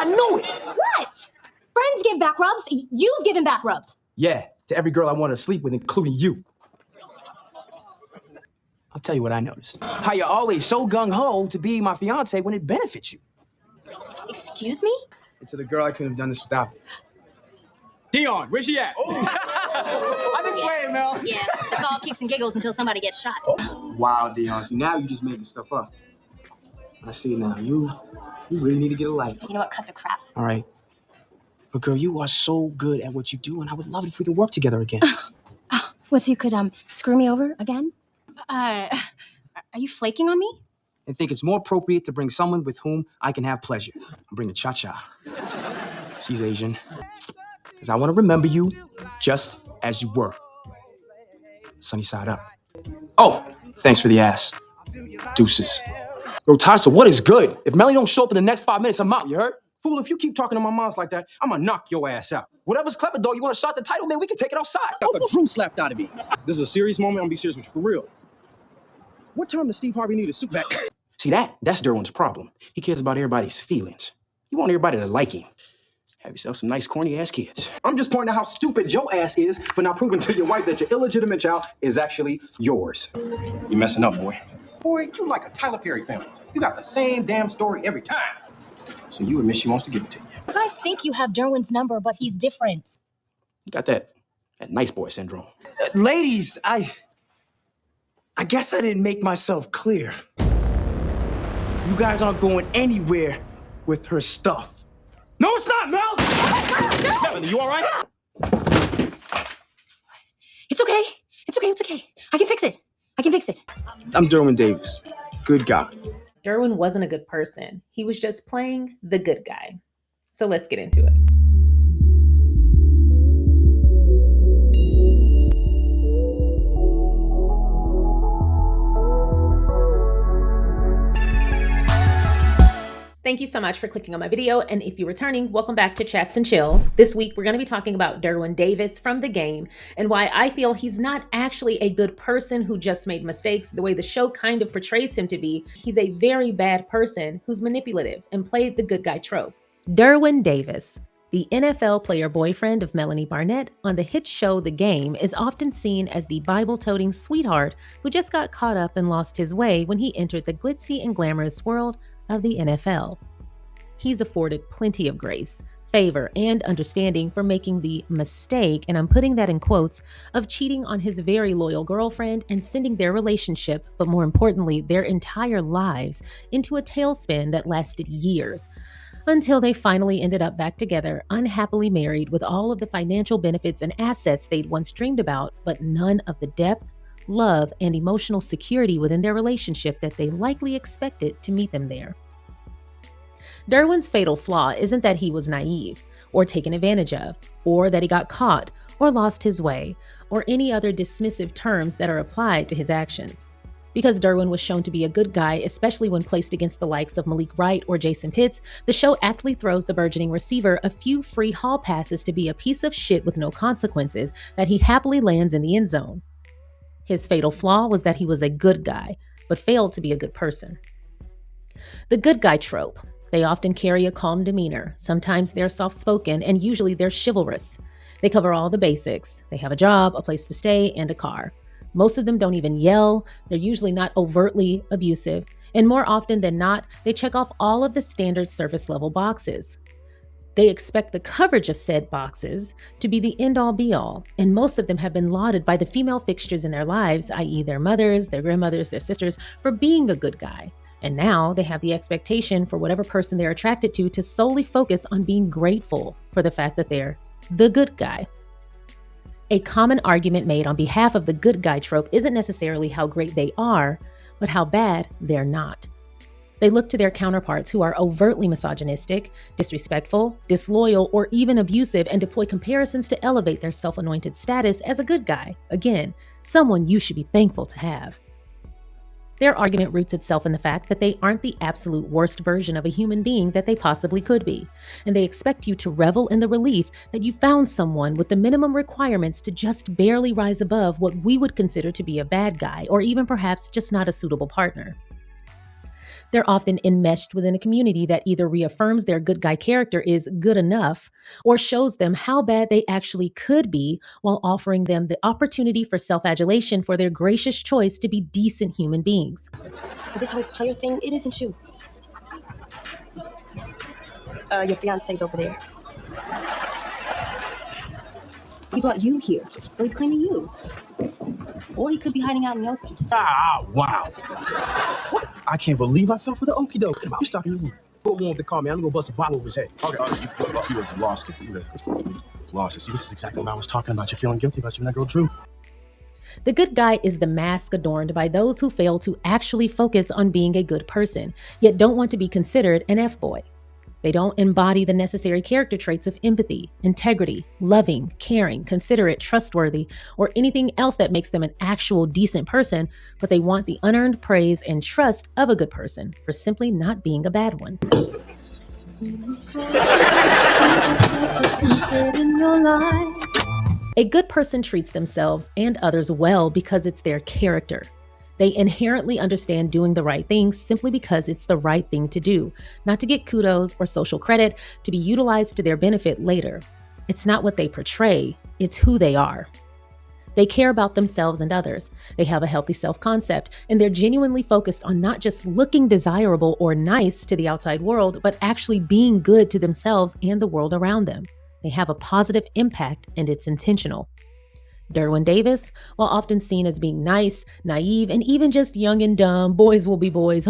knew it. What? Friends give back rubs. You've given back rubs. Yeah, to every girl I wanted to sleep with, including you. I'll tell you what I noticed. How you're always so gung-ho to be my fiance when it benefits you. Excuse me? And to the girl I couldn't have done this without. Dion, where's she at? I'm just playing, Mel. Yeah, it's all kicks and giggles until somebody gets shot. Wow, Dion. So now you just made this stuff up. I see it now. You really need to get a life. You know what? Cut the crap. All right. But girl, you are so good at what you do, and I would love it if we could work together again. So you could screw me over again? Are you flaking on me? And think it's more appropriate to bring someone with whom I can have pleasure. I'm bringing Cha-Cha. She's Asian. Because I want to remember you just as you were. Sunny side up. Oh, thanks for the ass. Deuces. Yo, Tasha, what is good? If Melly don't show up in the next 5 minutes, I'm out, you heard? Fool, if you keep talking to my moms like that, I'm gonna knock your ass out. Whatever's clever, though, you wanna shot the title, man, we can take it outside. Got the truth slapped out of me. This is a serious moment. I'm gonna be serious with you, for real. What time does Steve Harvey need a suit back? See, that's Derwin's problem. He cares about everybody's feelings. He want everybody to like him. Have yourself some nice, corny-ass kids. I'm just pointing out how stupid your ass is for not proving to your wife that your illegitimate child is actually yours. You messing up, boy. Boy, you like a Tyler Perry family. You got the same damn story every time. So you admit she wants to give it to you. You guys think you have Derwin's number, but he's different. You got that nice boy syndrome. Ladies, I guess I didn't make myself clear. You guys aren't going anywhere with her stuff. No, it's not, Mel! Melanie, you all right? It's okay. It's okay. I can fix it. I'm Derwin Davis. Good guy. Derwin wasn't a good person. He was just playing the good guy. So let's get into it. Thank you so much for clicking on my video. And if you're returning, welcome back to Chats and Chill. This week, we're going to be talking about Derwin Davis from The Game and why I feel he's not actually a good person who just made mistakes the way the show kind of portrays him to be. He's a very bad person who's manipulative and played the good guy trope. Derwin Davis, the NFL player boyfriend of Melanie Barnett on the hit show The Game, is often seen as the Bible-toting sweetheart who just got caught up and lost his way when he entered the glitzy and glamorous world of the NFL. He's afforded plenty of grace, favor, and understanding for making the mistake, and I'm putting that in quotes, of cheating on his very loyal girlfriend and sending their relationship, but more importantly, their entire lives, into a tailspin that lasted years, until they finally ended up back together, unhappily married with all of the financial benefits and assets they'd once dreamed about, but none of the depth, love, and emotional security within their relationship that they likely expected to meet them there. Derwin's fatal flaw isn't that he was naive, or taken advantage of, or that he got caught, or lost his way, or any other dismissive terms that are applied to his actions. Because Derwin was shown to be a good guy, especially when placed against the likes of Malik Wright or Jason Pitts, the show aptly throws the burgeoning receiver a few free hall passes to be a piece of shit with no consequences that he happily lands in the end zone. His fatal flaw was that he was a good guy, but failed to be a good person. The good guy trope. They often carry a calm demeanor. Sometimes they're soft-spoken, and usually they're chivalrous. They cover all the basics. They have a job, a place to stay, and a car. Most of them don't even yell. They're usually not overtly abusive. And more often than not, they check off all of the standard surface-level boxes. They expect the coverage of said boxes to be the end-all be-all, and most of them have been lauded by the female fixtures in their lives, i.e. their mothers, their grandmothers, their sisters, for being a good guy. And now they have the expectation for whatever person they're attracted to solely focus on being grateful for the fact that they're the good guy. A common argument made on behalf of the good guy trope isn't necessarily how great they are, but how bad they're not. They look to their counterparts who are overtly misogynistic, disrespectful, disloyal, or even abusive and deploy comparisons to elevate their self-anointed status as a good guy. Again, someone you should be thankful to have. Their argument roots itself in the fact that they aren't the absolute worst version of a human being that they possibly could be, and they expect you to revel in the relief that you found someone with the minimum requirements to just barely rise above what we would consider to be a bad guy, or even perhaps just not a suitable partner. They're often enmeshed within a community that either reaffirms their good guy character is good enough or shows them how bad they actually could be while offering them the opportunity for self-adulation for their gracious choice to be decent human beings. Is this whole player thing, it isn't you. Your fiance's over there. He brought you here, so he's claiming you. Or he could be hiding out in the open. Wow. What? I can't believe I fell for the okie doke. You're stuck in you. Put one with the car, man. I'm gonna go bust a bottle over his head. Okay, you have lost it. You have lost it. See, this is exactly what I was talking about. You're feeling guilty about you and that girl, Drew. The good guy is the mask adorned by those who fail to actually focus on being a good person, yet don't want to be considered an F-boy. They don't embody the necessary character traits of empathy, integrity, loving, caring, considerate, trustworthy, or anything else that makes them an actual decent person, but they want the unearned praise and trust of a good person for simply not being a bad one. A good person treats themselves and others well because it's their character. They inherently understand doing the right thing simply because it's the right thing to do, not to get kudos or social credit to be utilized to their benefit later. It's not what they portray, it's who they are. They care about themselves and others. They have a healthy self-concept, and they're genuinely focused on not just looking desirable or nice to the outside world, but actually being good to themselves and the world around them. They have a positive impact, and it's intentional. Derwin Davis, while often seen as being nice, naive, and even just young and dumb, boys will be boys,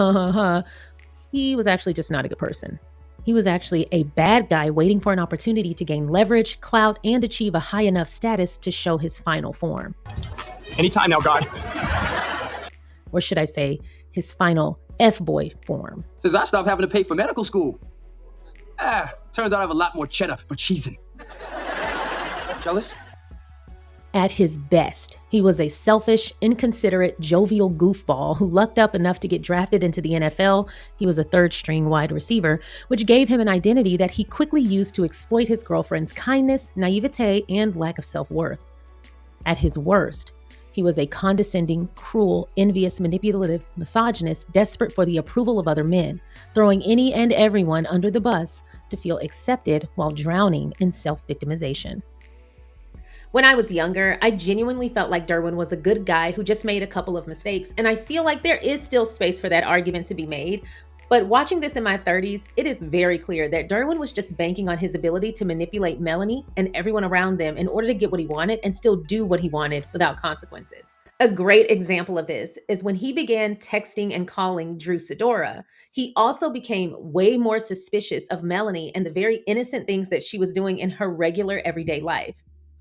he was actually just not a good person. He was actually a bad guy waiting for an opportunity to gain leverage, clout, and achieve a high enough status to show his final form. Anytime now, God. Or should I say, his final F-boy form. Since I stopped having to pay for medical school. Turns out I have a lot more cheddar for cheesing. Jealous? At his best, he was a selfish, inconsiderate, jovial goofball who lucked up enough to get drafted into the NFL. He was a third-string wide receiver, which gave him an identity that he quickly used to exploit his girlfriend's kindness, naivete, and lack of self-worth. At his worst, he was a condescending, cruel, envious, manipulative, misogynist, desperate for the approval of other men, throwing any and everyone under the bus to feel accepted while drowning in self-victimization. When I was younger, I genuinely felt like Derwin was a good guy who just made a couple of mistakes, and I feel like there is still space for that argument to be made. But watching this in my 30s, it is very clear that Derwin was just banking on his ability to manipulate Melanie and everyone around them in order to get what he wanted and still do what he wanted without consequences. A great example of this is when he began texting and calling Drew Sidora. He also became way more suspicious of Melanie and the very innocent things that she was doing in her regular everyday life.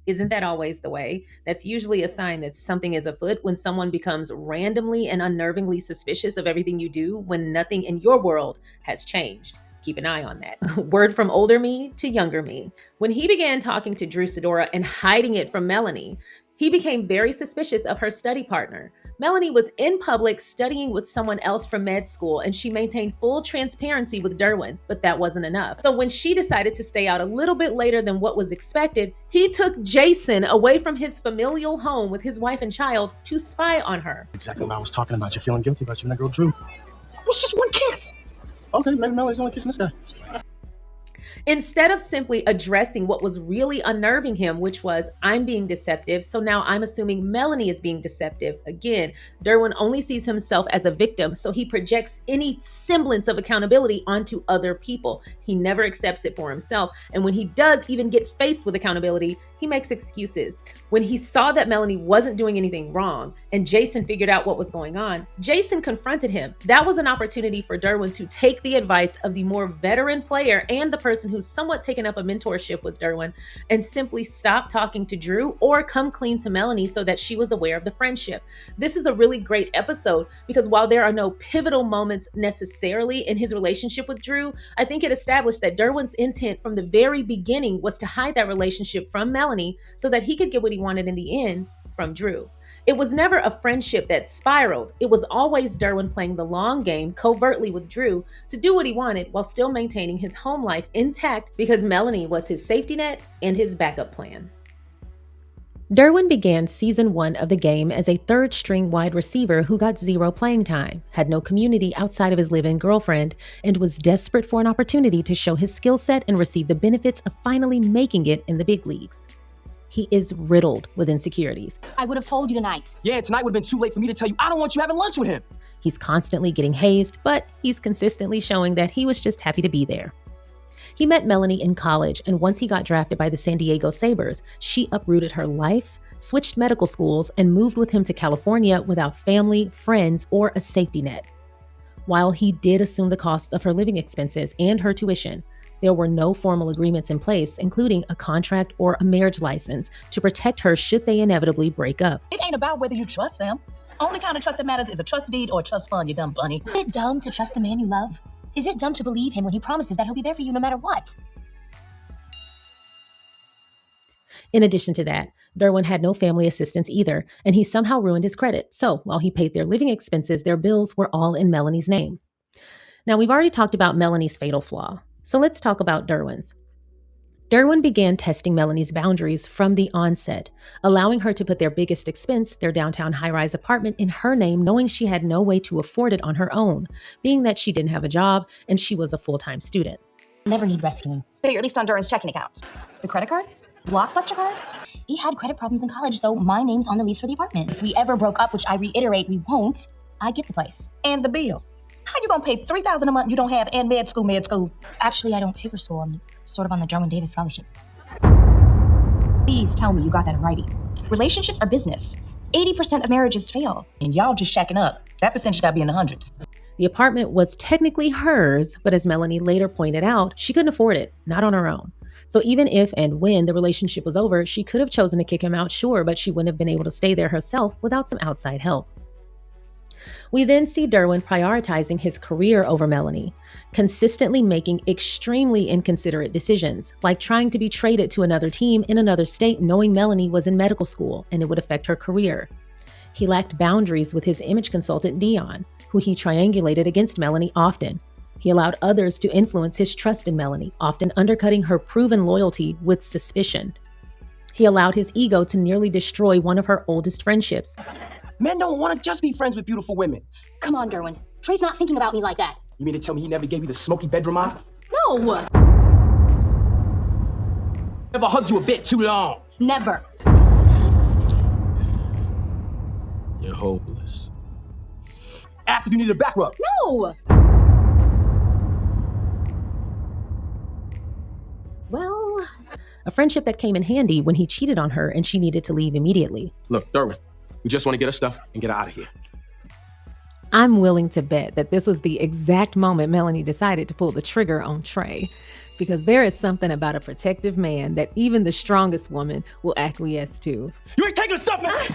Isn't that always the way? That's usually a sign that something is afoot when someone becomes randomly and unnervingly suspicious of everything you do when nothing in your world has changed. Keep an eye on that. Word from older me to younger me. When he began talking to Drew Sidora and hiding it from Melanie, he became very suspicious of her study partner. Melanie was in public studying with someone else from med school, and she maintained full transparency with Derwin, but that wasn't enough. So when she decided to stay out a little bit later than what was expected, he took Jason away from his familial home with his wife and child to spy on her. Exactly what I was talking about. You're feeling guilty about you and that girl, Drew. It was just one kiss. Okay, maybe Melody's only kissing this guy. Instead of simply addressing what was really unnerving him, which was, I'm being deceptive, so now I'm assuming Melanie is being deceptive. Again, Derwin only sees himself as a victim, so he projects any semblance of accountability onto other people. He never accepts it for himself, and when he does even get faced with accountability, he makes excuses. When he saw that Melanie wasn't doing anything wrong, and Jason figured out what was going on, Jason confronted him. That was an opportunity for Derwin to take the advice of the more veteran player and the person who's somewhat taken up a mentorship with Derwin and simply stop talking to Drew or come clean to Melanie so that she was aware of the friendship. This is a really great episode because while there are no pivotal moments necessarily in his relationship with Drew, I think it established that Derwin's intent from the very beginning was to hide that relationship from Melanie so that he could get what he wanted in the end from Drew. It was never a friendship that spiraled. It was always Derwin playing the long game covertly with Drew to do what he wanted while still maintaining his home life intact because Melanie was his safety net and his backup plan. Derwin began season 1 of the game as a third-string wide receiver who got 0 playing time, had no community outside of his live-in girlfriend, and was desperate for an opportunity to show his skill set and receive the benefits of finally making it in the big leagues. He is riddled with insecurities. I would have told you tonight. Yeah, tonight would have been too late for me to tell you I don't want you having lunch with him. He's constantly getting hazed, but he's consistently showing that he was just happy to be there. He met Melanie in college, and once he got drafted by the San Diego Sabers, she uprooted her life, switched medical schools, and moved with him to California without family, friends, or a safety net. While he did assume the costs of her living expenses and her tuition, there were no formal agreements in place, including a contract or a marriage license, to protect her should they inevitably break up. It ain't about whether you trust them. Only kind of trust that matters is a trust deed or a trust fund, you dumb bunny. Is it dumb to trust the man you love? Is it dumb to believe him when he promises that he'll be there for you no matter what? In addition to that, Derwin had no family assistance either, and he somehow ruined his credit. So while he paid their living expenses, their bills were all in Melanie's name. Now, we've already talked about Melanie's fatal flaw, so let's talk about Derwin's. Derwin began testing Melanie's boundaries from the onset, allowing her to put their biggest expense, their downtown high-rise apartment, in her name, knowing she had no way to afford it on her own, being that she didn't have a job and she was a full-time student. Never need rescuing. You're at least on Derwin's checking account. The credit cards? Blockbuster card? He had credit problems in college, so my name's on the lease for the apartment. If we ever broke up, which I reiterate we won't, I'd get the place. And the bill. How you gonna pay $3,000 a month you don't have and med school? Actually, I don't pay for school. I'm sort of on the Derwin Davis scholarship. Please tell me you got that in writing. Relationships are business. 80% of marriages fail. And y'all just shacking up. That percentage gotta be in the hundreds. The apartment was technically hers, but as Melanie later pointed out, she couldn't afford it, not on her own. So even if and when the relationship was over, she could have chosen to kick him out, sure, but she wouldn't have been able to stay there herself without some outside help. We then see Derwin prioritizing his career over Melanie, consistently making extremely inconsiderate decisions, like trying to be traded to another team in another state knowing Melanie was in medical school and it would affect her career. He lacked boundaries with his image consultant, Dion, who he triangulated against Melanie often. He allowed others to influence his trust in Melanie, often undercutting her proven loyalty with suspicion. He allowed his ego to nearly destroy one of her oldest friendships. Men don't want to just be friends with beautiful women. Come on, Derwin. Trey's not thinking about me like that. You mean to tell me he never gave you the smoky bedroom eye? No! Never hugged you a bit too long? Never. You're hopeless. Ask if you need a back rub. No! Well... A friendship that came in handy when he cheated on her and she needed to leave immediately. Look, Derwin, we just want to get our stuff and get out of here. I'm willing to bet that this was the exact moment Melanie decided to pull the trigger on Trey, because there is something about a protective man that even the strongest woman will acquiesce to. You ain't taking the stuff, man!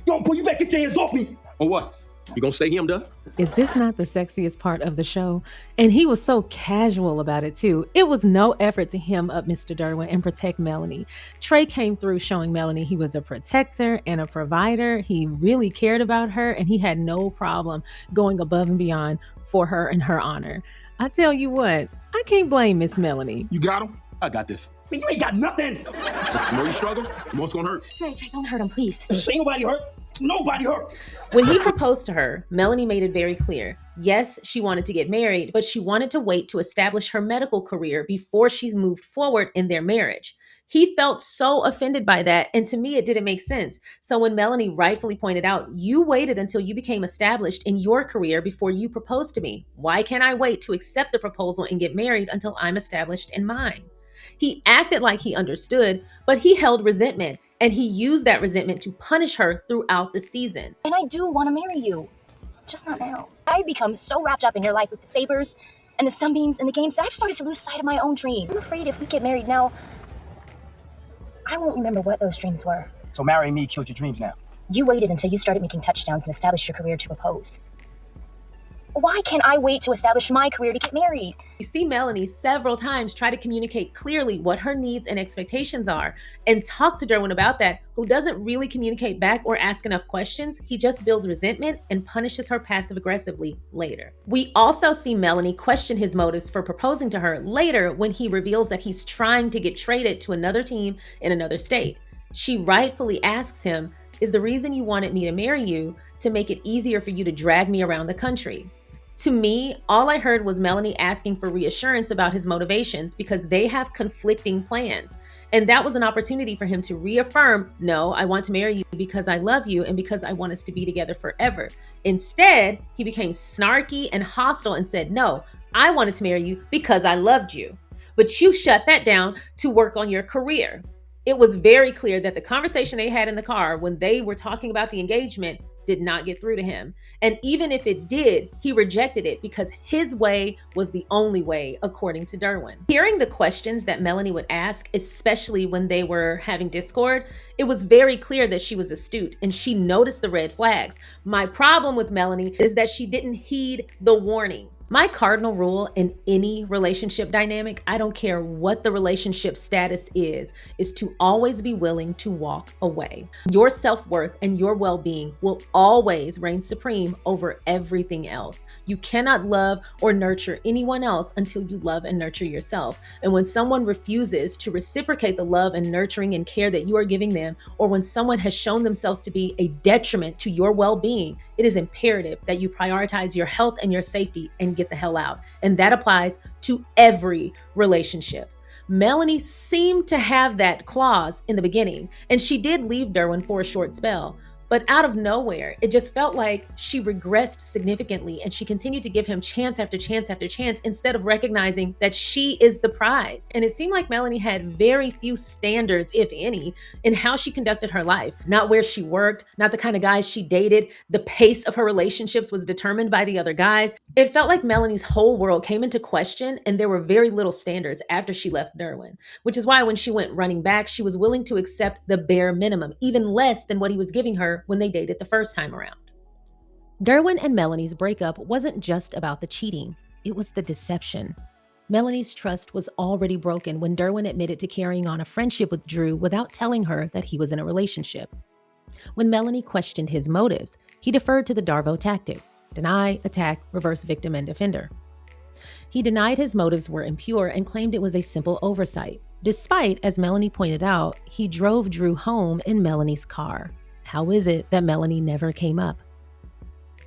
Yo, boy, you better get your hands off me! Or what? You gonna stay him, Duh? Is this not the sexiest part of the show? And he was so casual about it too. It was no effort to hem up Mr. Derwin and protect Melanie. Trey came through showing Melanie he was a protector and a provider. He really cared about her and he had no problem going above and beyond for her and her honor. I tell you what, I can't blame Miss Melanie. You got him? I got this. Man, you ain't got nothing! The more you struggle, the more it's gonna hurt. Trey, don't hurt him, please. Ain't nobody hurt. Nobody hurt. When he proposed to her, Melanie made it very clear. Yes, she wanted to get married, but she wanted to wait to establish her medical career before she moved forward in their marriage. He felt so offended by that, and to me, it didn't make sense. So when Melanie rightfully pointed out, you waited until you became established in your career before you proposed to me. Why can't I wait to accept the proposal and get married until I'm established in mine? He acted like he understood, but he held resentment, and he used that resentment to punish her throughout the season. And I do want to marry you. Just not now. I've become so wrapped up in your life with the Sabers and the Sunbeams and the games that I've started to lose sight of my own dream. I'm afraid if we get married now, I won't remember what those dreams were. So marrying me killed your dreams now. You waited until you started making touchdowns and established your career to propose. Why can't I wait to establish my career to get married? You see Melanie several times try to communicate clearly what her needs and expectations are and talk to Derwin about that, who doesn't really communicate back or ask enough questions. He just builds resentment and punishes her passive-aggressively later. We also see Melanie question his motives for proposing to her later when he reveals that he's trying to get traded to another team in another state. She rightfully asks him, "Is the reason you wanted me to marry you to make it easier for you to drag me around the country?" To me, all I heard was Melanie asking for reassurance about his motivations because they have conflicting plans. And that was an opportunity for him to reaffirm, "No, I want to marry you because I love you and because I want us to be together forever." Instead, he became snarky and hostile and said, "No, I wanted to marry you because I loved you. But you shut that down to work on your career." It was very clear that the conversation they had in the car when they were talking about the engagement did not get through to him. And even if it did, he rejected it because his way was the only way, according to Derwin. Hearing the questions that Melanie would ask, especially when they were having discord, it was very clear that she was astute and she noticed the red flags. My problem with Melanie is that she didn't heed the warnings. My cardinal rule in any relationship dynamic, I don't care what the relationship status is to always be willing to walk away. Your self-worth and your well-being will always reign supreme over everything else. You cannot love or nurture anyone else until you love and nurture yourself. And when someone refuses to reciprocate the love and nurturing and care that you are giving them, or when someone has shown themselves to be a detriment to your well-being, it is imperative that you prioritize your health and your safety and get the hell out. And that applies to every relationship. Melanie seemed to have that clause in the beginning, and she did leave Derwin for a short spell. But out of nowhere, it just felt like she regressed significantly and she continued to give him chance after chance after chance instead of recognizing that she is the prize. And it seemed like Melanie had very few standards, if any, in how she conducted her life. Not where she worked, not the kind of guys she dated. The pace of her relationships was determined by the other guys. It felt like Melanie's whole world came into question and there were very little standards after she left Derwin, which is why when she went running back, she was willing to accept the bare minimum, even less than what he was giving her when they dated the first time around. Derwin and Melanie's breakup wasn't just about the cheating, it was the deception. Melanie's trust was already broken when Derwin admitted to carrying on a friendship with Drew without telling her that he was in a relationship. When Melanie questioned his motives, he deferred to the Darvo tactic: deny, attack, reverse victim, and defender. He denied his motives were impure and claimed it was a simple oversight, despite, as Melanie pointed out, he drove Drew home in Melanie's car. How is it that Melanie never came up?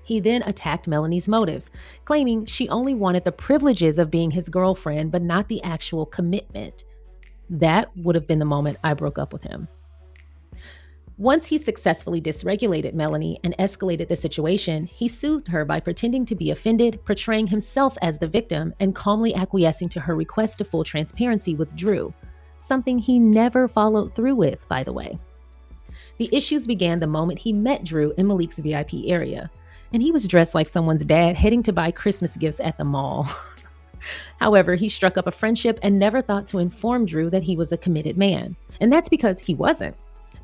He then attacked Melanie's motives, claiming she only wanted the privileges of being his girlfriend, but not the actual commitment. That would have been the moment I broke up with him. Once he successfully dysregulated Melanie and escalated the situation, he soothed her by pretending to be offended, portraying himself as the victim, and calmly acquiescing to her request of full transparency with Drew, something he never followed through with, by the way. The issues began the moment he met Drew in Malik's VIP area, and he was dressed like someone's dad heading to buy Christmas gifts at the mall. However, he struck up a friendship and never thought to inform Drew that he was a committed man, and that's because he wasn't.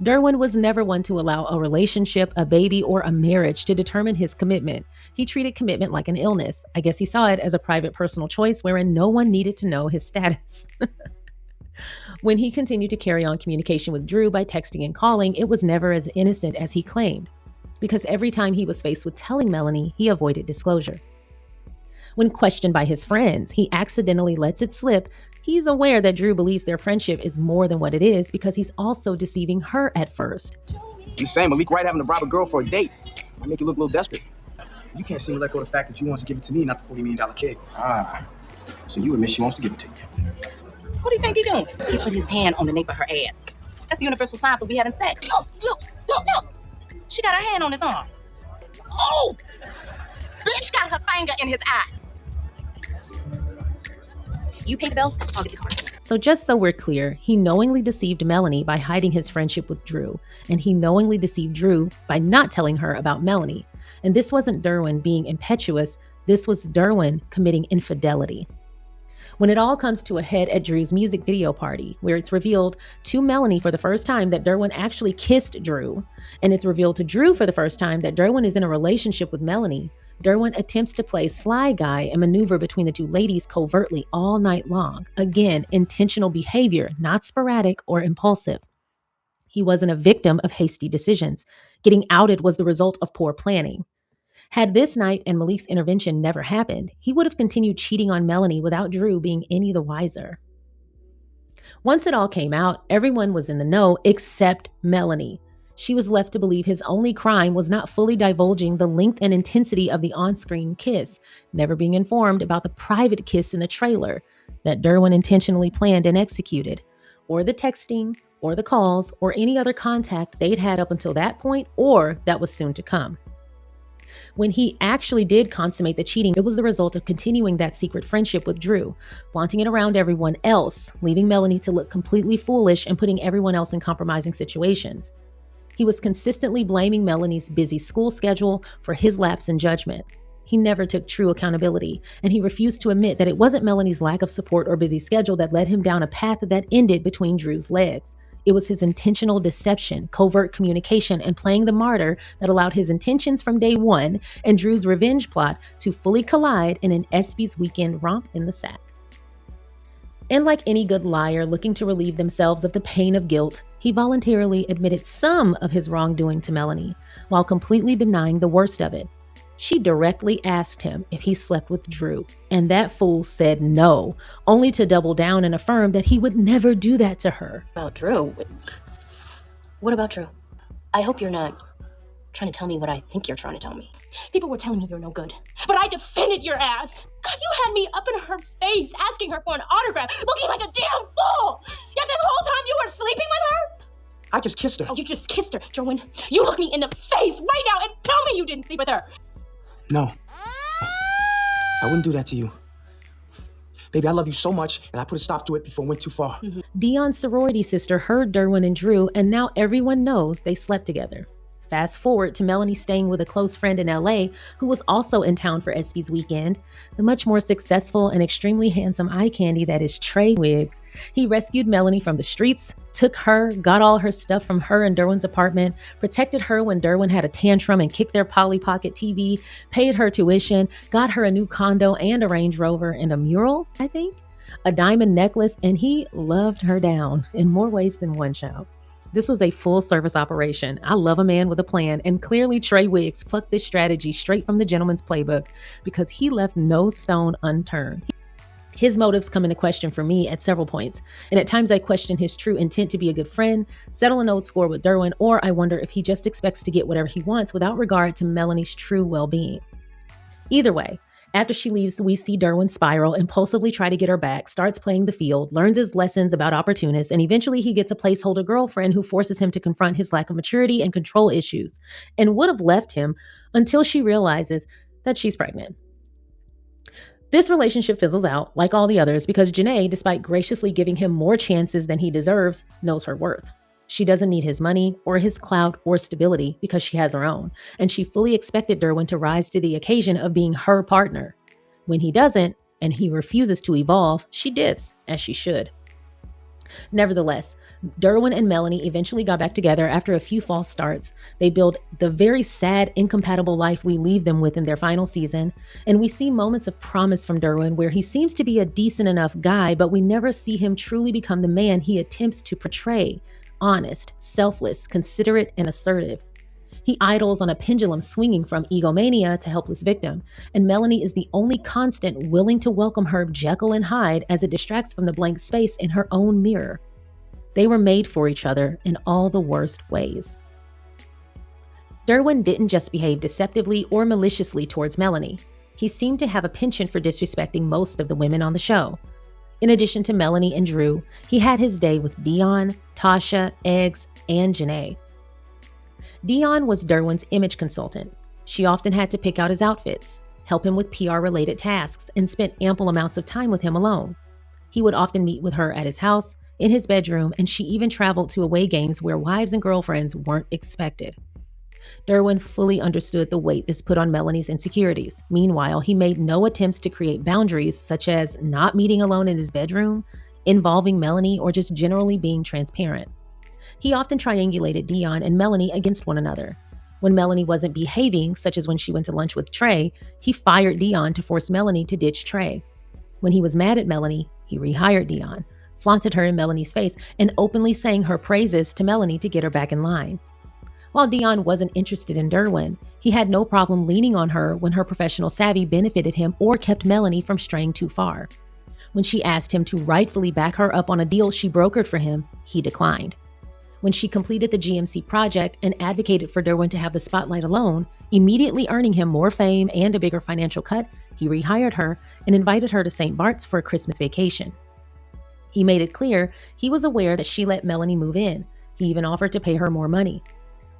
Derwin was never one to allow a relationship, a baby, or a marriage to determine his commitment. He treated commitment like an illness. I guess he saw it as a private personal choice wherein no one needed to know his status. When he continued to carry on communication with Drew by texting and calling, it was never as innocent as he claimed, because every time he was faced with telling Melanie, he avoided disclosure. When questioned by his friends, he accidentally lets it slip. He's aware that Drew believes their friendship is more than what it is because he's also deceiving her at first. You saying Malik Wright having to bribe a girl for a date might make you look a little desperate. You can't seem to let go of the fact that you wants to give it to me, not the $40 million kid. So you admit she wants to give it to you. What do you think he doing? He put his hand on the nape of her ass. That's the universal sign for we having sex. Look. She got her hand on his arm. Oh! Bitch got her finger in his eye. You pay the bill, I'll get the card. So just so we're clear, he knowingly deceived Melanie by hiding his friendship with Drew, and he knowingly deceived Drew by not telling her about Melanie. And this wasn't Derwin being impetuous, this was Derwin committing infidelity. When it all comes to a head at Drew's music video party, where it's revealed to Melanie for the first time that Derwin actually kissed Drew, and it's revealed to Drew for the first time that Derwin is in a relationship with Melanie, Derwin attempts to play sly guy and maneuver between the two ladies covertly all night long. Again, intentional behavior, not sporadic or impulsive. He wasn't a victim of hasty decisions. Getting outed was the result of poor planning. Had this night and Malik's intervention never happened, he would have continued cheating on Melanie without Drew being any the wiser. Once it all came out, everyone was in the know except Melanie. She was left to believe his only crime was not fully divulging the length and intensity of the on-screen kiss, never being informed about the private kiss in the trailer that Derwin intentionally planned and executed, or the texting, or the calls, or any other contact they'd had up until that point, or that was soon to come. When he actually did consummate the cheating, it was the result of continuing that secret friendship with Drew, flaunting it around everyone else, leaving Melanie to look completely foolish and putting everyone else in compromising situations. He was consistently blaming Melanie's busy school schedule for his lapse in judgment. He never took true accountability, and he refused to admit that it wasn't Melanie's lack of support or busy schedule that led him down a path that ended between Drew's legs. It was his intentional deception, covert communication, and playing the martyr that allowed his intentions from day one and Drew's revenge plot to fully collide in an ESPYs weekend romp in the sack. And like any good liar looking to relieve themselves of the pain of guilt, he voluntarily admitted some of his wrongdoing to Melanie, while completely denying the worst of it. She directly asked him if he slept with Drew, and that fool said no, only to double down and affirm that he would never do that to her. About Drew? What about Drew? I hope you're not trying to tell me what I think you're trying to tell me. People were telling me you're no good, but I defended your ass. God, you had me up in her face, asking her for an autograph, looking like a damn fool. Yet this whole time you were sleeping with her? I just kissed her. Oh, you just kissed her, Derwin. You look me in the face right now and tell me you didn't sleep with her. No. I wouldn't do that to you. Baby, I love you so much, and I put a stop to it before it went too far. Dion's sorority sister heard Derwin and Drew, and now everyone knows they slept together. Fast forward to Melanie staying with a close friend in LA who was also in town for ESPYs weekend, the much more successful and extremely handsome eye candy that is Trey Wiggs. He rescued Melanie from the streets, took her, got all her stuff from her and Derwin's apartment, protected her when Derwin had a tantrum and kicked their Polly Pocket TV, paid her tuition, got her a new condo and a Range Rover and a mural, I think, a diamond necklace, and he loved her down in more ways than one, child. This was a full-service operation. I love a man with a plan, and clearly Trey Wiggs plucked this strategy straight from the gentleman's playbook because he left no stone unturned. His motives come into question for me at several points, and at times I question his true intent to be a good friend, settle an old score with Derwin, or I wonder if he just expects to get whatever he wants without regard to Melanie's true well-being. Either way, after she leaves, we see Derwin spiral, impulsively try to get her back, starts playing the field, learns his lessons about opportunists, and eventually he gets a placeholder girlfriend who forces him to confront his lack of maturity and control issues, and would have left him until she realizes that she's pregnant. This relationship fizzles out, like all the others, because Janae, despite graciously giving him more chances than he deserves, knows her worth. She doesn't need his money or his clout or stability because she has her own, and she fully expected Derwin to rise to the occasion of being her partner. When he doesn't, and he refuses to evolve, she dips, as she should. Nevertheless, Derwin and Melanie eventually got back together after a few false starts. They build the very sad, incompatible life we leave them with in their final season, and we see moments of promise from Derwin where he seems to be a decent enough guy, but we never see him truly become the man he attempts to portray. Honest, selfless, considerate, and assertive. He idles on a pendulum swinging from egomania to helpless victim, and Melanie is the only constant willing to welcome her Jekyll and Hyde as it distracts from the blank space in her own mirror. They were made for each other in all the worst ways. Derwin didn't just behave deceptively or maliciously towards Melanie. He seemed to have a penchant for disrespecting most of the women on the show. In addition to Melanie and Drew, he had his day with Dion, Tasha, Eggs, and Janae. Dion was Derwin's image consultant. She often had to pick out his outfits, help him with PR-related tasks, and spent ample amounts of time with him alone. He would often meet with her at his house, in his bedroom, and she even traveled to away games where wives and girlfriends weren't expected. Derwin fully understood the weight this put on Melanie's insecurities. Meanwhile, he made no attempts to create boundaries, such as not meeting alone in his bedroom, involving Melanie, or just generally being transparent. He often triangulated Dion and Melanie against one another. When Melanie wasn't behaving, such as when she went to lunch with Trey, he fired Dion to force Melanie to ditch Trey. When he was mad at Melanie, he rehired Dion, flaunted her in Melanie's face, and openly sang her praises to Melanie to get her back in line. While Dion wasn't interested in Derwin, he had no problem leaning on her when her professional savvy benefited him or kept Melanie from straying too far. When she asked him to rightfully back her up on a deal she brokered for him, he declined. When she completed the GMC project and advocated for Derwin to have the spotlight alone, immediately earning him more fame and a bigger financial cut, he rehired her and invited her to St. Bart's for a Christmas vacation. He made it clear he was aware that she let Melanie move in. He even offered to pay her more money.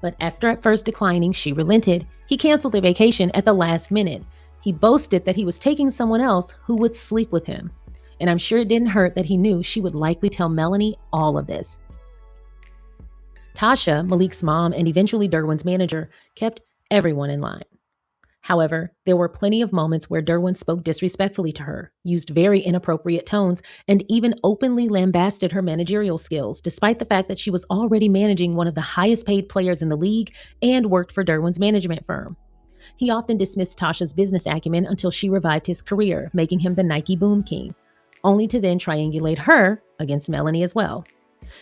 But after at first declining, she relented. He canceled the vacation at the last minute. He boasted that he was taking someone else who would sleep with him. And I'm sure it didn't hurt that he knew she would likely tell Melanie all of this. Tasha, Malik's mom and eventually Derwin's manager, kept everyone in line. However, there were plenty of moments where Derwin spoke disrespectfully to her, used very inappropriate tones, and even openly lambasted her managerial skills, despite the fact that she was already managing one of the highest paid players in the league and worked for Derwin's management firm. He often dismissed Tasha's business acumen until she revived his career, making him the Nike Boom King, only to then triangulate her against Melanie as well.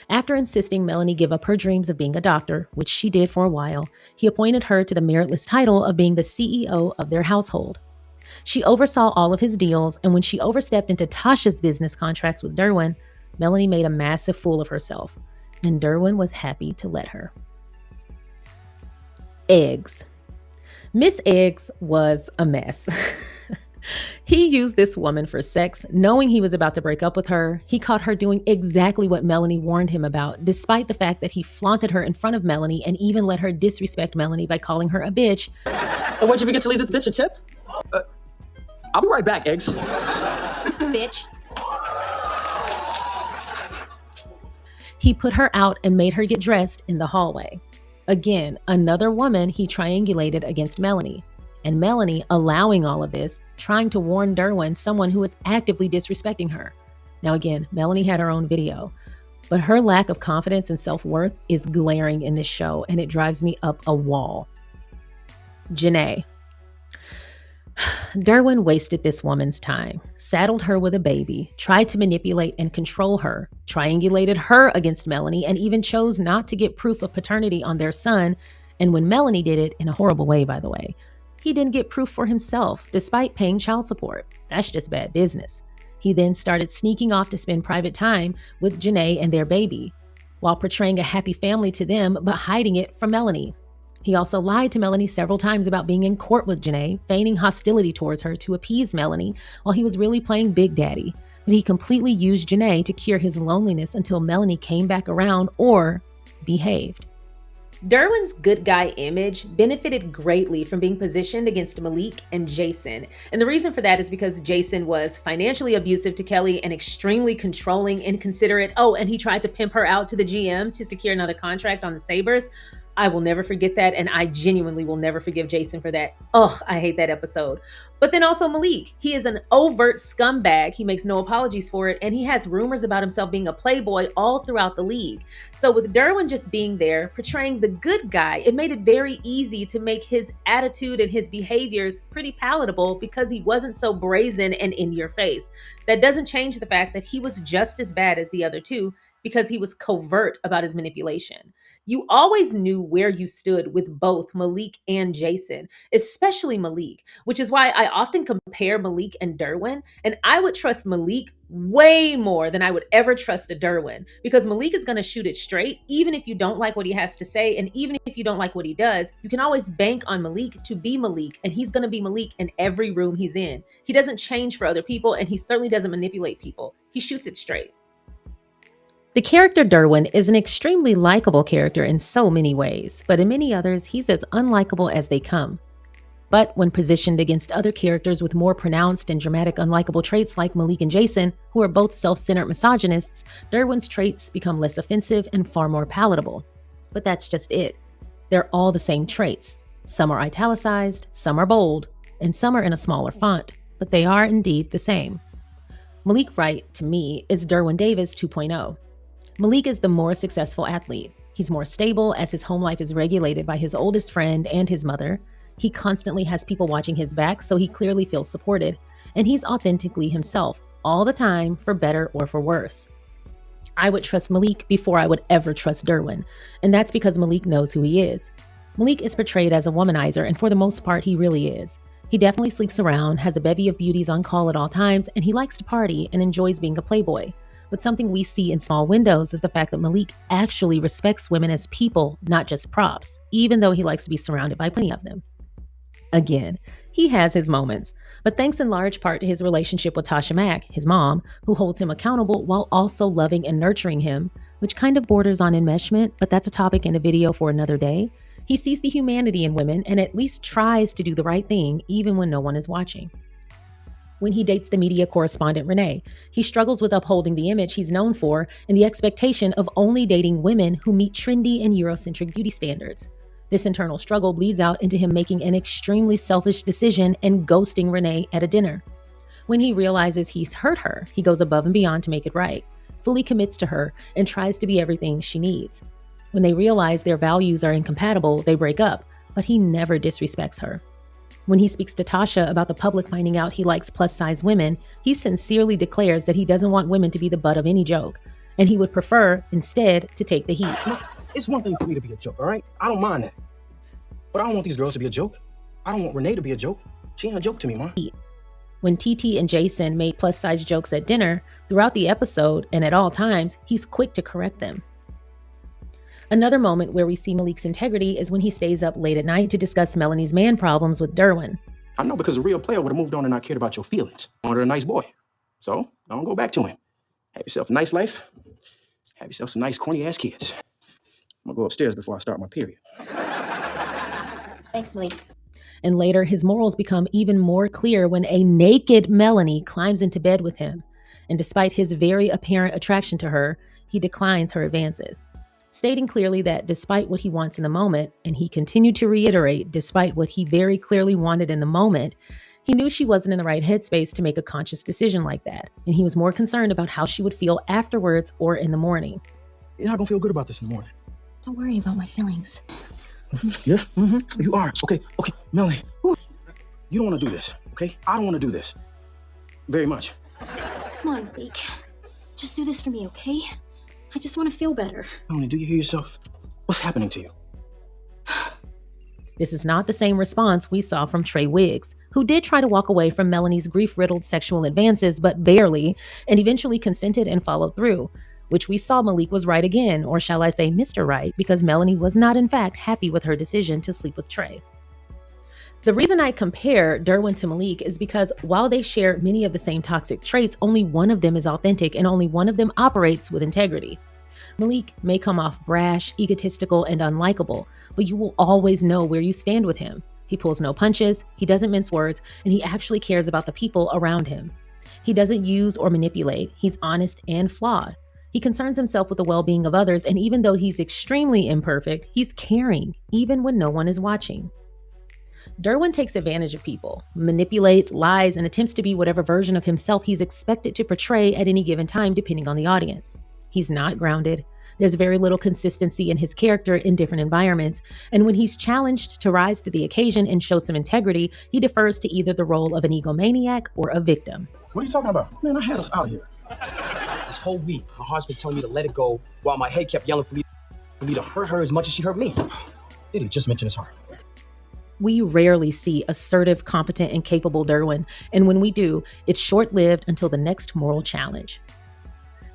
After insisting Melanie give up her dreams of being a doctor, which she did for a while, he appointed her to the meritless title of being the CEO of their household. She oversaw all of his deals, and when she overstepped into Tasha's business contracts with Derwin, Melanie made a massive fool of herself, and Derwin was happy to let her. Eggs. Miss Eggs was a mess. He used this woman for sex, knowing he was about to break up with her. He caught her doing exactly what Melanie warned him about, despite the fact that he flaunted her in front of Melanie and even let her disrespect Melanie by calling her a bitch. Why'd you forget to leave this bitch a tip? I'll be right back, Eggs. Bitch. He put her out and made her get dressed in the hallway. Again, another woman he triangulated against Melanie. And Melanie allowing all of this, trying to warn Derwin, someone who is actively disrespecting her. Now again, Melanie had her own video, but her lack of confidence and self-worth is glaring in this show, and it drives me up a wall. Janae. Derwin wasted this woman's time, saddled her with a baby, tried to manipulate and control her, triangulated her against Melanie, and even chose not to get proof of paternity on their son. And when Melanie did it, in a horrible way, by the way, he didn't get proof for himself, despite paying child support. That's just bad business. He then started sneaking off to spend private time with Janae and their baby, while portraying a happy family to them, but hiding it from Melanie. He also lied to Melanie several times about being in court with Janae, feigning hostility towards her to appease Melanie, while he was really playing Big Daddy. But he completely used Janae to cure his loneliness until Melanie came back around or behaved. Derwin's good guy image benefited greatly from being positioned against Malik and Jason. And the reason for that is because Jason was financially abusive to Kelly and extremely controlling, inconsiderate. Oh, and he tried to pimp her out to the GM to secure another contract on the Sabers. I will never forget that, and I genuinely will never forgive Jason for that. Ugh, I hate that episode. But then also Malik. He is an overt scumbag. He makes no apologies for it, and he has rumors about himself being a playboy all throughout the league. So with Derwin just being there, portraying the good guy, it made it very easy to make his attitude and his behaviors pretty palatable because he wasn't so brazen and in your face. That doesn't change the fact that he was just as bad as the other two because he was covert about his manipulation. You always knew where you stood with both Malik and Jason, especially Malik, which is why I often compare Malik and Derwin, and I would trust Malik way more than I would ever trust a Derwin, because Malik is going to shoot it straight. Even if you don't like what he has to say, and even if you don't like what he does, you can always bank on Malik to be Malik, and he's going to be Malik in every room he's in. He doesn't change for other people, and he certainly doesn't manipulate people. He shoots it straight. The character Derwin is an extremely likable character in so many ways, but in many others, he's as unlikable as they come. But when positioned against other characters with more pronounced and dramatic unlikable traits like Malik and Jason, who are both self-centered misogynists, Derwin's traits become less offensive and far more palatable. But that's just it. They're all the same traits. Some are italicized, some are bold, and some are in a smaller font, but they are indeed the same. Malik Wright, to me, is Derwin Davis 2.0. Malik is the more successful athlete. He's more stable as his home life is regulated by his oldest friend and his mother. He constantly has people watching his back, so he clearly feels supported. And he's authentically himself, all the time, for better or for worse. I would trust Malik before I would ever trust Derwin, and that's because Malik knows who he is. Malik is portrayed as a womanizer, and for the most part, he really is. He definitely sleeps around, has a bevy of beauties on call at all times, and he likes to party and enjoys being a playboy. But something we see in small windows is the fact that Malik actually respects women as people, not just props, even though he likes to be surrounded by plenty of them. Again, he has his moments, but thanks in large part to his relationship with Tasha Mack, his mom, who holds him accountable while also loving and nurturing him, which kind of borders on enmeshment, but that's a topic in a video for another day. He sees the humanity in women and at least tries to do the right thing even when no one is watching. When he dates the media correspondent Renee, he struggles with upholding the image he's known for and the expectation of only dating women who meet trendy and Eurocentric beauty standards. This internal struggle bleeds out into him making an extremely selfish decision and ghosting Renee at a dinner. When he realizes he's hurt her, he goes above and beyond to make it right, fully commits to her, and tries to be everything she needs. When they realize their values are incompatible, they break up, but he never disrespects her. When he speaks to Tasha about the public finding out he likes plus-size women, he sincerely declares that he doesn't want women to be the butt of any joke, and he would prefer, instead, to take the heat. It's one thing for me to be a joke, all right? I don't mind that. But I don't want these girls to be a joke. I don't want Renee to be a joke. She ain't a joke to me, Mom. When TT and Jason made plus-size jokes at dinner, throughout the episode, and at all times, he's quick to correct them. Another moment where we see Malik's integrity is when he stays up late at night to discuss Melanie's man problems with Derwin. I know, because a real player would have moved on and not cared about your feelings. I wanted a nice boy. So, don't go back to him. Have yourself a nice life. Have yourself some nice corny-ass kids. I'm gonna go upstairs before I start my period. Thanks, Malik. And later, his morals become even more clear when a naked Melanie climbs into bed with him. And despite his very apparent attraction to her, he declines her advances, stating clearly that despite what he wants in the moment, and he continued to reiterate, despite what he very clearly wanted in the moment, he knew she wasn't in the right headspace to make a conscious decision like that, and he was more concerned about how she would feel afterwards or in the morning. You're not gonna feel good about this in the morning. Don't worry about my feelings. Yes, you are. Okay, Melanie. Whew. You don't want to do this, okay? I don't want to do this. Very much. Come on, Malik. Just do this for me, okay? I just want to feel better. Melanie, do you hear yourself? What's happening to you? This is not the same response we saw from Trey Wiggs, who did try to walk away from Melanie's grief-riddled sexual advances, but barely, and eventually consented and followed through, which we saw Malik was right again, or shall I say Mr. Right, because Melanie was not in fact happy with her decision to sleep with Trey. The reason I compare Derwin to Malik is because while they share many of the same toxic traits, only one of them is authentic and only one of them operates with integrity. Malik may come off brash, egotistical, and unlikable, but you will always know where you stand with him. He pulls no punches, he doesn't mince words, and he actually cares about the people around him. He doesn't use or manipulate, he's honest and flawed. He concerns himself with the well-being of others, and even though he's extremely imperfect, he's caring, even when no one is watching. Derwin takes advantage of people, manipulates, lies, and attempts to be whatever version of himself he's expected to portray at any given time, depending on the audience. He's not grounded. There's very little consistency in his character in different environments, and when he's challenged to rise to the occasion and show some integrity, he defers to either the role of an egomaniac or a victim. What are you talking about? Man, I had us out of here. This whole week, my heart's been telling me to let it go, while my head kept yelling for me to hurt her as much as she hurt me. Did he just mention his heart? We rarely see assertive, competent, and capable Derwin, and when we do, it's short-lived until the next moral challenge.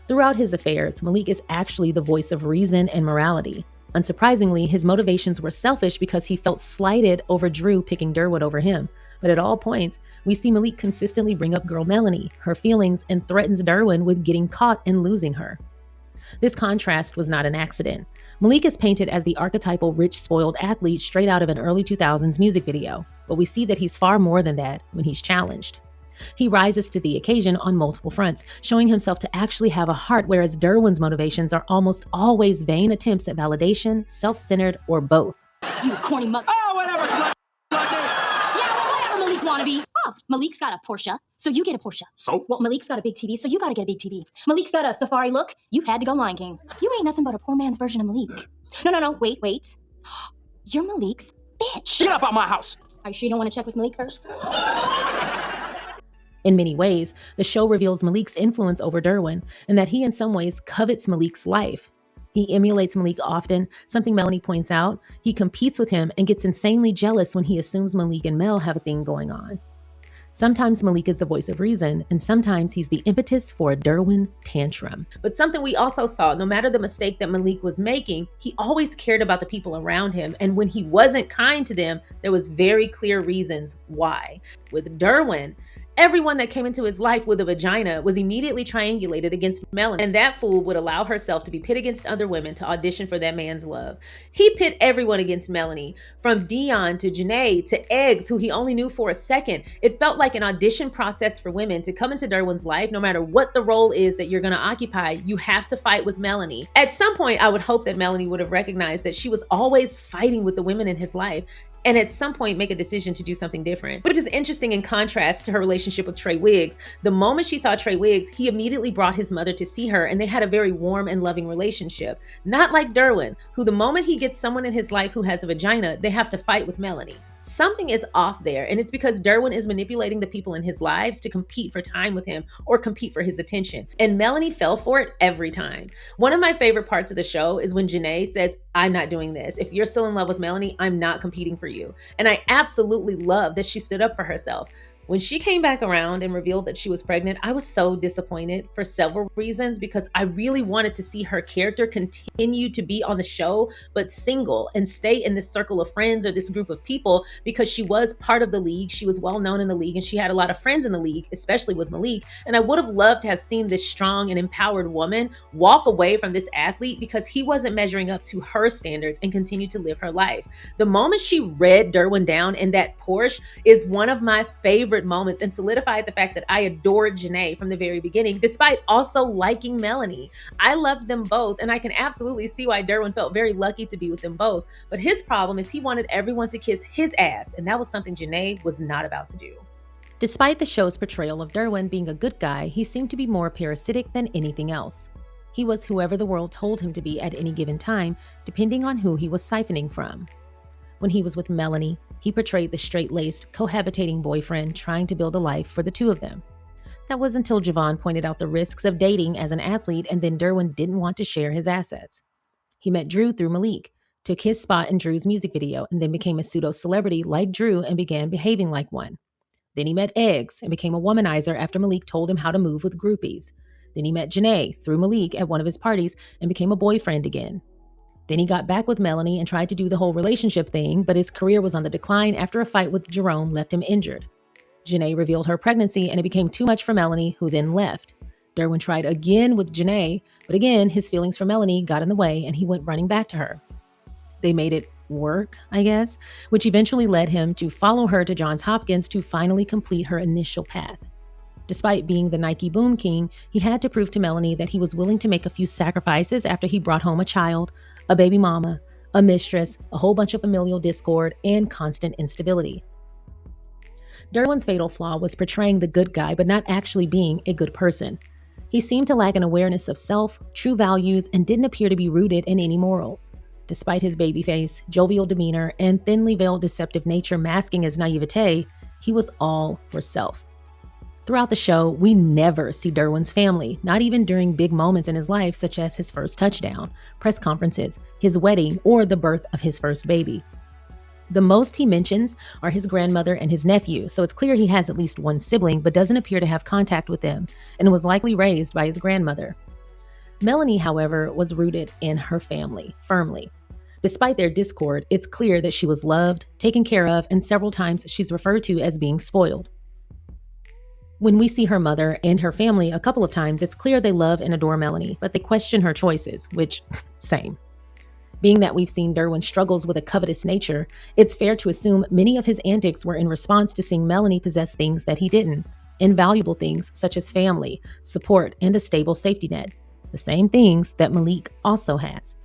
Throughout his affairs, Malik is actually the voice of reason and morality. Unsurprisingly, his motivations were selfish because he felt slighted over Drew picking Derwin over him. But at all points, we see Malik consistently bring up girl Melanie, her feelings, and threatens Derwin with getting caught and losing her. This contrast was not an accident. Malik is painted as the archetypal rich, spoiled athlete straight out of an early 2000s music video, but we see that he's far more than that when he's challenged. He rises to the occasion on multiple fronts, showing himself to actually have a heart, whereas Derwin's motivations are almost always vain attempts at validation, self-centered, or both. You corny mug. Oh, whatever, slut. Yeah, well, whatever, Malik wannabe. Oh, Malik's got a Porsche, so you get a Porsche. So? Well, Malik's got a big TV, so you gotta get a big TV. Malik's got a safari look, you had to go Lion King. You ain't nothing but a poor man's version of Malik. No, wait. You're Malik's bitch. Get up out my house. Are you sure you don't want to check with Malik first? In many ways, the show reveals Malik's influence over Derwin, and that he in some ways covets Malik's life. He emulates Malik often, something Melanie points out. He competes with him and gets insanely jealous when he assumes Malik and Mel have a thing going on. Sometimes Malik is the voice of reason, and sometimes he's the impetus for a Derwin tantrum. But something we also saw, no matter the mistake that Malik was making, he always cared about the people around him, and when he wasn't kind to them, there was very clear reasons why. With Derwin, everyone that came into his life with a vagina was immediately triangulated against Melanie, and that fool would allow herself to be pit against other women to audition for that man's love. He pit everyone against Melanie, from Dion to Janae to Eggs, who he only knew for a second. It felt like an audition process for women to come into Derwin's life. No matter what the role is that you're going to occupy, you have to fight with Melanie. At some point, I would hope that Melanie would have recognized that she was always fighting with the women in his life, and at some point make a decision to do something different, which is interesting in contrast to her relationship with Trey Wiggs. The moment she saw Trey Wiggs, he immediately brought his mother to see her, and they had a very warm and loving relationship. Not like Derwin, who the moment he gets someone in his life who has a vagina, they have to fight with Melanie. Something is off there, and it's because Derwin is manipulating the people in his lives to compete for time with him or compete for his attention. And Melanie fell for it every time. One of my favorite parts of the show is when Janae says, "I'm not doing this. If you're still in love with Melanie, I'm not competing for you." And I absolutely love that she stood up for herself. When she came back around and revealed that she was pregnant, I was so disappointed for several reasons, because I really wanted to see her character continue to be on the show, but single, and stay in this circle of friends or this group of people, because she was part of the league. She was well known in the league, and she had a lot of friends in the league, especially with Malik. And I would have loved to have seen this strong and empowered woman walk away from this athlete because he wasn't measuring up to her standards and continue to live her life. The moment she read Derwin down in that Porsche is one of my favorite moments, and solidified the fact that I adored Janae from the very beginning, despite also liking Melanie. I loved them both, and I can absolutely see why Derwin felt very lucky to be with them both. But his problem is he wanted everyone to kiss his ass, and that was something Janae was not about to do. Despite the show's portrayal of Derwin being a good guy, he seemed to be more parasitic than anything else. He was whoever the world told him to be at any given time, depending on who he was siphoning from. When he was with Melanie, he portrayed the straight-laced, cohabitating boyfriend trying to build a life for the two of them. That was until Javon pointed out the risks of dating as an athlete, and then Derwin didn't want to share his assets. He met Drew through Malik, took his spot in Drew's music video, and then became a pseudo-celebrity like Drew and began behaving like one. Then he met Eggs and became a womanizer after Malik told him how to move with groupies. Then he met Janae through Malik at one of his parties and became a boyfriend again. Then he got back with Melanie and tried to do the whole relationship thing, but his career was on the decline after a fight with Jerome left him injured. Janae revealed her pregnancy, and it became too much for Melanie, who then left. Derwin tried again with Janae, but again, his feelings for Melanie got in the way, and he went running back to her. They made it work, I guess, which eventually led him to follow her to Johns Hopkins to finally complete her initial path. Despite being the Nike Boom King, he had to prove to Melanie that he was willing to make a few sacrifices after he brought home a child, a baby mama, a mistress, a whole bunch of familial discord, and constant instability. Derwin's fatal flaw was portraying the good guy, but not actually being a good person. He seemed to lack an awareness of self, true values, and didn't appear to be rooted in any morals. Despite his baby face, jovial demeanor, and thinly veiled deceptive nature masking his naivete, he was all for self. Throughout the show, we never see Derwin's family, not even during big moments in his life such as his first touchdown, press conferences, his wedding, or the birth of his first baby. The most he mentions are his grandmother and his nephew, so it's clear he has at least one sibling but doesn't appear to have contact with them and was likely raised by his grandmother. Melanie, however, was rooted in her family, firmly. Despite their discord, it's clear that she was loved, taken care of, and several times she's referred to as being spoiled. When we see her mother and her family a couple of times, it's clear they love and adore Melanie, but they question her choices, which, same. Being that we've seen Derwin struggles with a covetous nature, it's fair to assume many of his antics were in response to seeing Melanie possess things that he didn't, invaluable things such as family, support, and a stable safety net, the same things that Malik also has.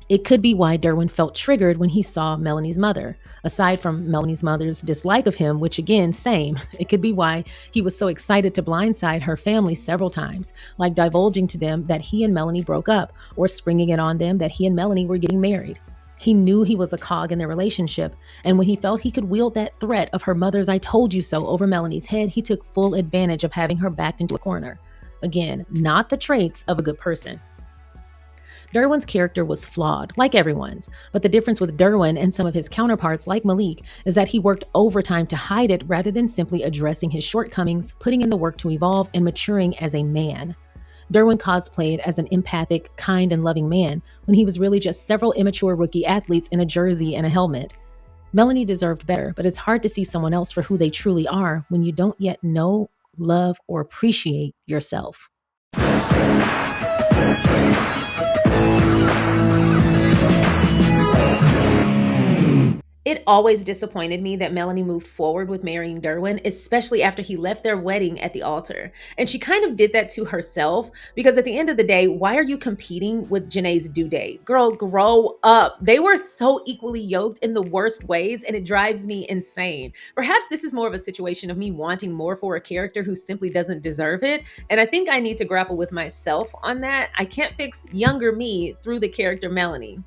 It could be why Derwin felt triggered when he saw Melanie's mother. Aside from Melanie's mother's dislike of him, which again, same, it could be why he was so excited to blindside her family several times, like divulging to them that he and Melanie broke up or springing it on them that he and Melanie were getting married. He knew he was a cog in their relationship, and when he felt he could wield that threat of her mother's "I told you so" over Melanie's head, he took full advantage of having her backed into a corner. Again, not the traits of a good person. Derwin's character was flawed, like everyone's, but the difference with Derwin and some of his counterparts like Malik is that he worked overtime to hide it rather than simply addressing his shortcomings, putting in the work to evolve, and maturing as a man. Derwin cosplayed as an empathic, kind, and loving man when he was really just several immature rookie athletes in a jersey and a helmet. Melanie deserved better, but it's hard to see someone else for who they truly are when you don't yet know, love, or appreciate yourself. It always disappointed me that Melanie moved forward with marrying Derwin, especially after he left their wedding at the altar. And she kind of did that to herself because at the end of the day, why are you competing with Janae's due date? Girl, grow up. They were so equally yoked in the worst ways, and it drives me insane. Perhaps this is more of a situation of me wanting more for a character who simply doesn't deserve it. And I think I need to grapple with myself on that. I can't fix younger me through the character Melanie.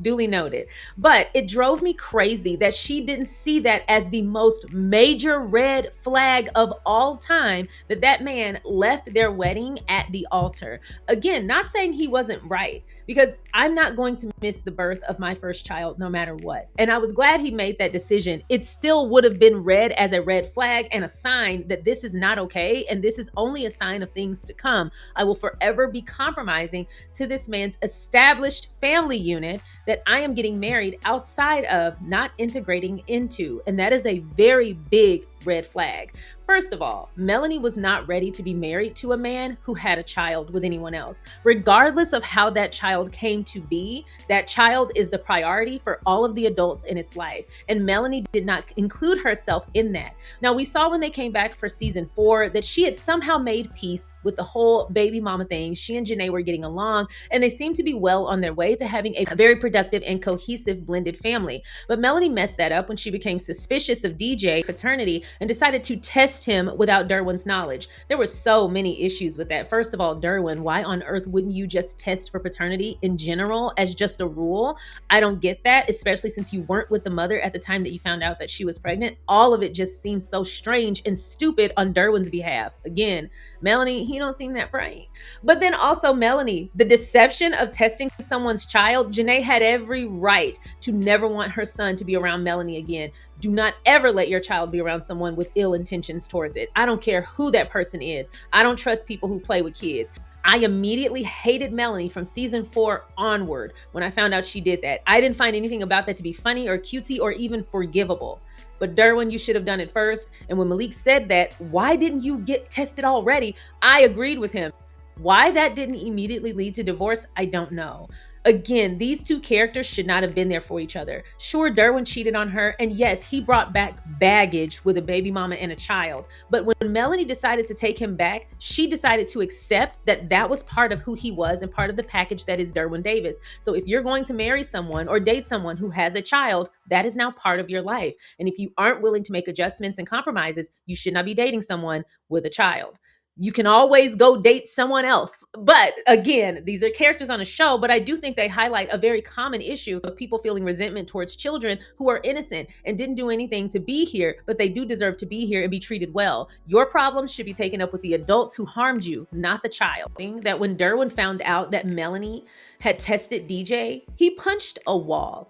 Duly noted. But it drove me crazy that she didn't see that as the most major red flag of all time, that man left their wedding at the altar. Again, not saying he wasn't right, because I'm not going to miss the birth of my first child no matter what. And I was glad he made that decision. It still would have been read as a red flag and a sign that this is not okay, and this is only a sign of things to come. I will forever be compromising to this man's established family unit that I am getting married outside of, not integrating into. And that is a very big red flag. First of all, Melanie was not ready to be married to a man who had a child with anyone else. Regardless of how that child came to be, that child is the priority for all of the adults in its life. And Melanie did not include herself in that. Now, we saw when they came back for season 4 that she had somehow made peace with the whole baby mama thing. She and Janae were getting along, and they seemed to be well on their way to having a very productive and cohesive blended family. But Melanie messed that up when she became suspicious of DJ paternity and decided to test him without Derwin's knowledge. There were so many issues with that. First of all, Derwin, why on earth wouldn't you just test for paternity in general as just a rule? I don't get that, especially since you weren't with the mother at the time that you found out that she was pregnant. All of it just seems so strange and stupid on Derwin's behalf. Again, Melanie, he don't seem that bright. But then also Melanie, the deception of testing someone's child. Janae had every right to never want her son to be around Melanie again. Do not ever let your child be around someone with ill intentions towards it. I don't care who that person is. I don't trust people who play with kids. I immediately hated Melanie from season 4 onward when I found out she did that. I didn't find anything about that to be funny or cutesy or even forgivable. But Derwin, you should have done it first. And when Malik said that, why didn't you get tested already? I agreed with him. Why that didn't immediately lead to divorce, I don't know. Again, these two characters should not have been there for each other. Sure, Derwin cheated on her, and yes, he brought back baggage with a baby mama and a child. But when Melanie decided to take him back, she decided to accept that that was part of who he was and part of the package that is Derwin Davis. So if you're going to marry someone or date someone who has a child, that is now part of your life. And if you aren't willing to make adjustments and compromises, you should not be dating someone with a child. You can always go date someone else. But again, these are characters on a show, but I do think they highlight a very common issue of people feeling resentment towards children who are innocent and didn't do anything to be here, but they do deserve to be here and be treated well. Your problems should be taken up with the adults who harmed you, not the child. That when Derwin found out that Melanie had tested DJ, he punched a wall.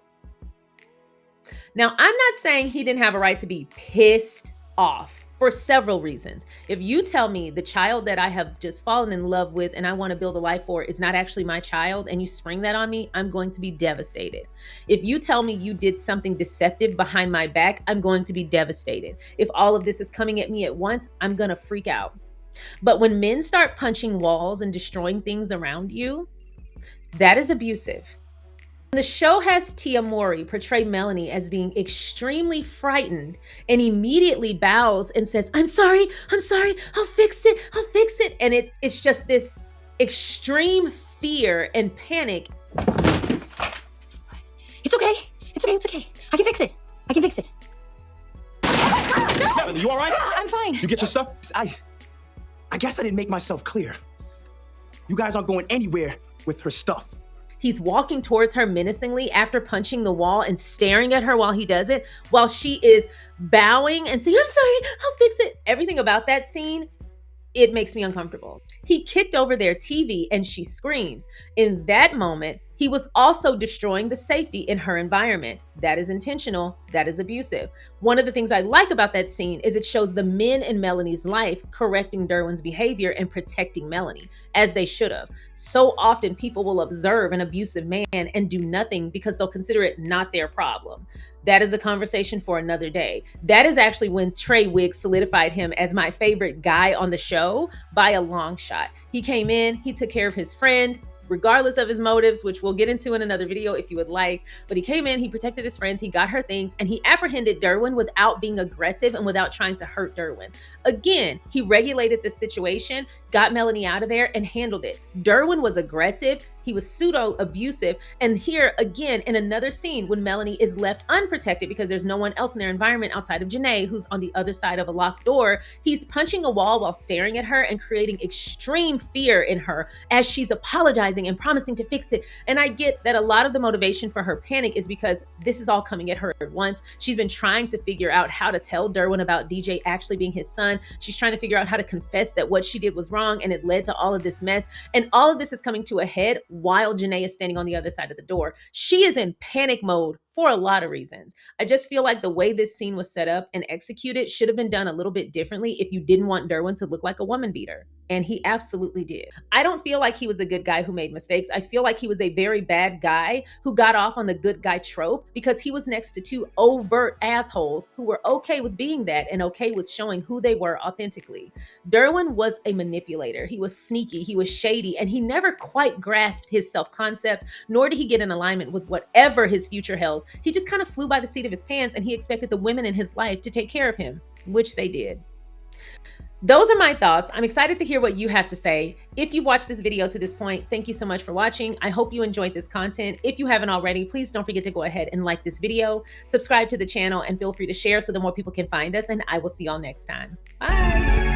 Now, I'm not saying he didn't have a right to be pissed off. For several reasons. If you tell me the child that I have just fallen in love with and I want to build a life for is not actually my child and you spring that on me, I'm going to be devastated. If you tell me you did something deceptive behind my back, I'm going to be devastated. If all of this is coming at me at once, I'm going to freak out. But when men start punching walls and destroying things around you, that is abusive. The show has TiaMowry portray Melanie as being extremely frightened and immediately bows and says, I'm sorry, I'll fix it. And it's just this extreme fear and panic. It's okay. I can fix it. Melanie, you all right? I'm fine. You get your stuff? I guess I didn't make myself clear. You guys aren't going anywhere with her stuff. He's walking towards her menacingly after punching the wall and staring at her while he does it, while she is bowing and saying, I'm sorry, I'll fix it. Everything about that scene It makes me uncomfortable. He kicked over their TV and she screams. In that moment, he was also destroying the safety in her environment. That is intentional. That is abusive. One of the things I like about that scene is it shows the men in Melanie's life correcting Derwin's behavior and protecting Melanie, as they should have. So often people will observe an abusive man and do nothing because they'll consider it not their problem. That is a conversation for another day. That is actually when Trey Wiggs solidified him as my favorite guy on the show by a long shot. He came in, he took care of his friend, regardless of his motives, which we'll get into in another video if you would like. But he came in, he protected his friends, he got her things, and he apprehended Derwin without being aggressive and without trying to hurt Derwin. Again, he regulated the situation, got Melanie out of there, and handled it. Derwin was aggressive. He was pseudo-abusive. And here, again, in another scene, when Melanie is left unprotected because there's no one else in their environment outside of Janae, who's on the other side of a locked door, he's punching a wall while staring at her and creating extreme fear in her as she's apologizing and promising to fix it. And I get that a lot of the motivation for her panic is because this is all coming at her at once. She's been trying to figure out how to tell Derwin about DJ actually being his son. She's trying to figure out how to confess that what she did was wrong, and it led to all of this mess. And all of this is coming to a head while Janae is standing on the other side of the door. She is in panic mode for a lot of reasons. I just feel like the way this scene was set up and executed should have been done a little bit differently if you didn't want Derwin to look like a woman beater. And he absolutely did. I don't feel like he was a good guy who made mistakes. I feel like he was a very bad guy who got off on the good guy trope because he was next to two overt assholes who were okay with being that and okay with showing who they were authentically. Derwin was a manipulator. He was sneaky, he was shady, and he never quite grasped his self-concept, nor did he get in alignment with whatever his future held. He just kind of flew by the seat of his pants and he expected the women in his life to take care of him, which they did. Those are my thoughts. I'm excited to hear what you have to say. If you've watched this video to this point, thank you so much for watching. I hope you enjoyed this content. If you haven't already, please don't forget to go ahead and like this video, subscribe to the channel, and feel free to share so that more people can find us, and I will see y'all next time. Bye.